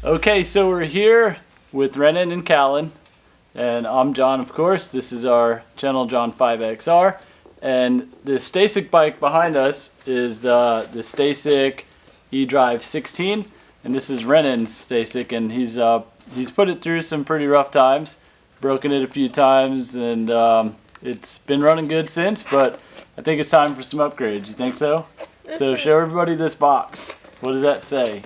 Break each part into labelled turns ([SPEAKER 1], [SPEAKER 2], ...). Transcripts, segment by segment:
[SPEAKER 1] Okay, so we're here with Rennen and Callan, and I'm John, of course. This is our channel, John 5XR, and the Stacyc bike behind us is the Stacyc eDrive 16, and this is Rennen's Stacyc, and he's put it through some pretty rough times, broken it a few times, and it's been running good since. But I think it's time for some upgrades. You think so? So show everybody this box. What does that say?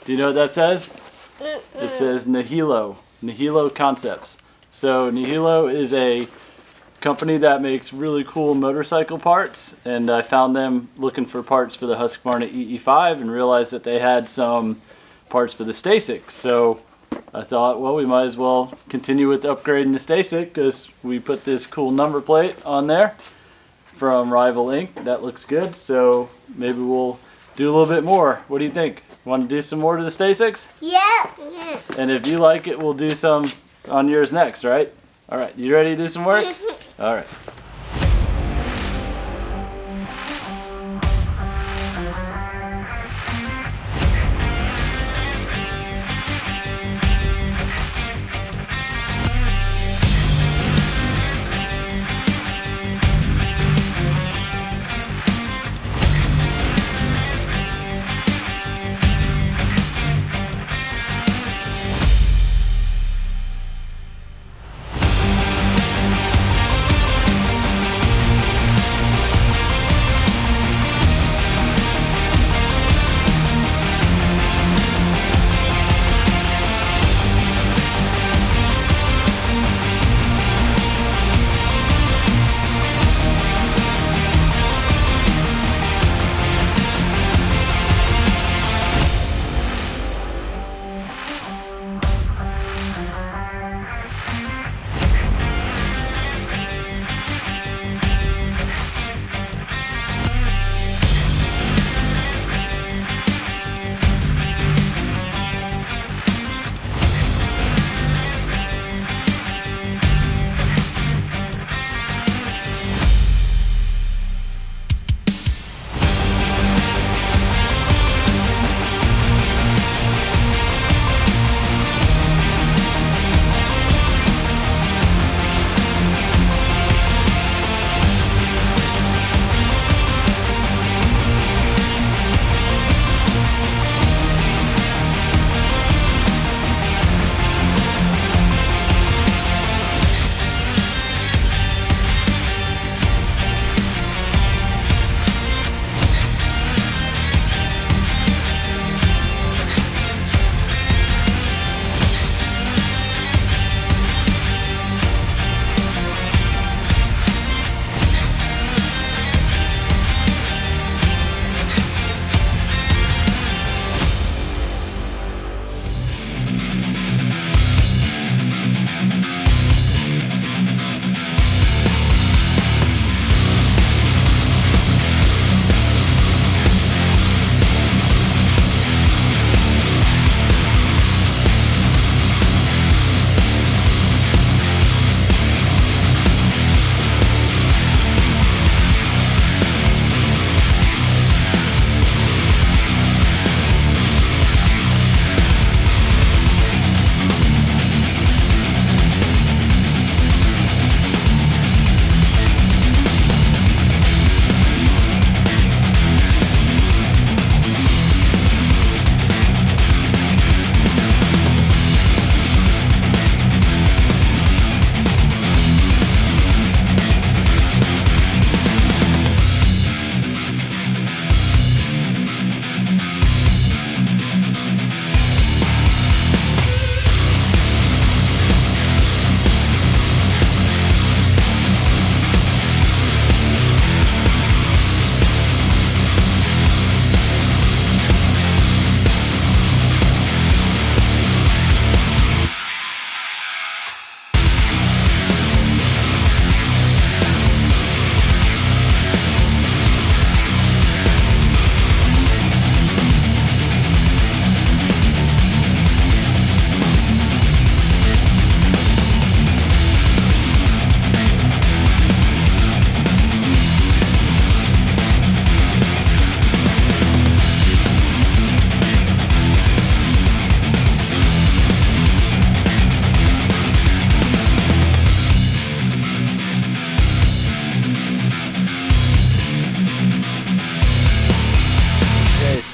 [SPEAKER 1] Do you know what that says? It says Nihilo Concepts. So Nihilo is a company that makes really cool motorcycle parts, and I found them looking for parts for the Husqvarna EE5 and realized that they had some parts for the Stacyc. So I thought, well, we might as well continue with upgrading the Stacyc because we put this cool number plate on there from Rival Inc. That looks good, so maybe we'll do a little bit more. What do you think? Want to do some more to the Stacycs?
[SPEAKER 2] Yeah.
[SPEAKER 1] And if you like it, we'll do some on yours next, right? All right, you ready to do some work? All right.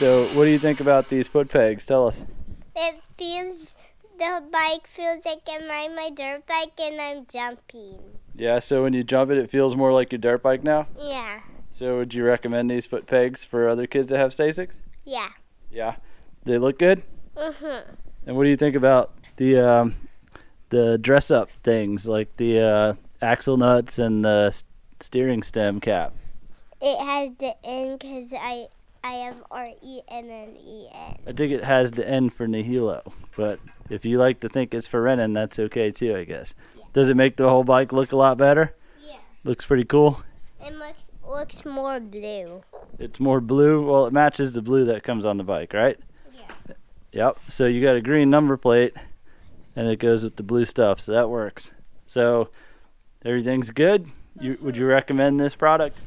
[SPEAKER 1] So what do you think about these foot pegs? Tell us.
[SPEAKER 2] The bike feels like I'm riding my dirt bike and I'm jumping.
[SPEAKER 1] Yeah, so when you jump it, it feels more like your dirt bike now?
[SPEAKER 2] Yeah.
[SPEAKER 1] So would you recommend these foot pegs for other kids that have Stacycs?
[SPEAKER 2] Yeah.
[SPEAKER 1] Yeah. They look good?
[SPEAKER 2] Mm-hmm.
[SPEAKER 1] And what do you think about the dress-up things, like the axle nuts and the steering stem cap?
[SPEAKER 2] It has the N because I have R-E-N-N-E-N.
[SPEAKER 1] I think it has the N for Nihilo, but if you like to think it's for Rennen, that's okay too, I guess.
[SPEAKER 2] Yeah.
[SPEAKER 1] Does it make the whole bike look a lot better?
[SPEAKER 2] Yeah.
[SPEAKER 1] Looks pretty cool.
[SPEAKER 2] It looks more blue.
[SPEAKER 1] It's more blue? Well, it matches the blue that comes on the bike, right?
[SPEAKER 2] Yeah.
[SPEAKER 1] Yep, so you got a green number plate, and it goes with the blue stuff, so that works. So everything's good? Would you recommend this product?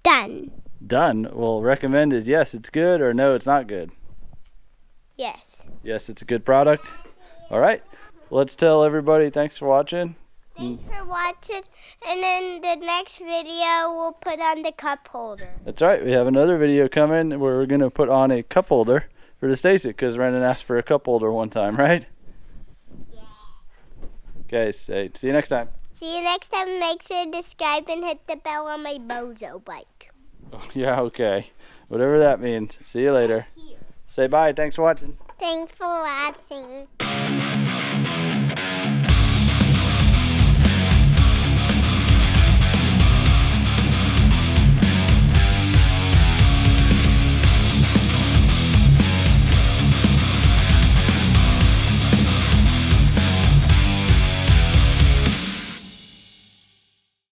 [SPEAKER 2] Done.
[SPEAKER 1] Done. Well, recommend is yes, it's good, or no, it's not good.
[SPEAKER 2] Yes.
[SPEAKER 1] Yes, it's a good product. All right. Let's tell everybody thanks for watching.
[SPEAKER 2] Thanks for watching. And in the next video, we'll put on the cup holder.
[SPEAKER 1] That's right. We have another video coming where we're going to put on a cup holder for the Stacyc because Rennen asked for a cup holder one time, right?
[SPEAKER 2] Yeah.
[SPEAKER 1] Okay, see you next time.
[SPEAKER 2] See you next time. Make sure to subscribe and hit the bell on my Bozo bike.
[SPEAKER 1] Oh, yeah, okay. Whatever that means. See you later. Say bye. Thanks for watching.
[SPEAKER 2] Thanks for watching.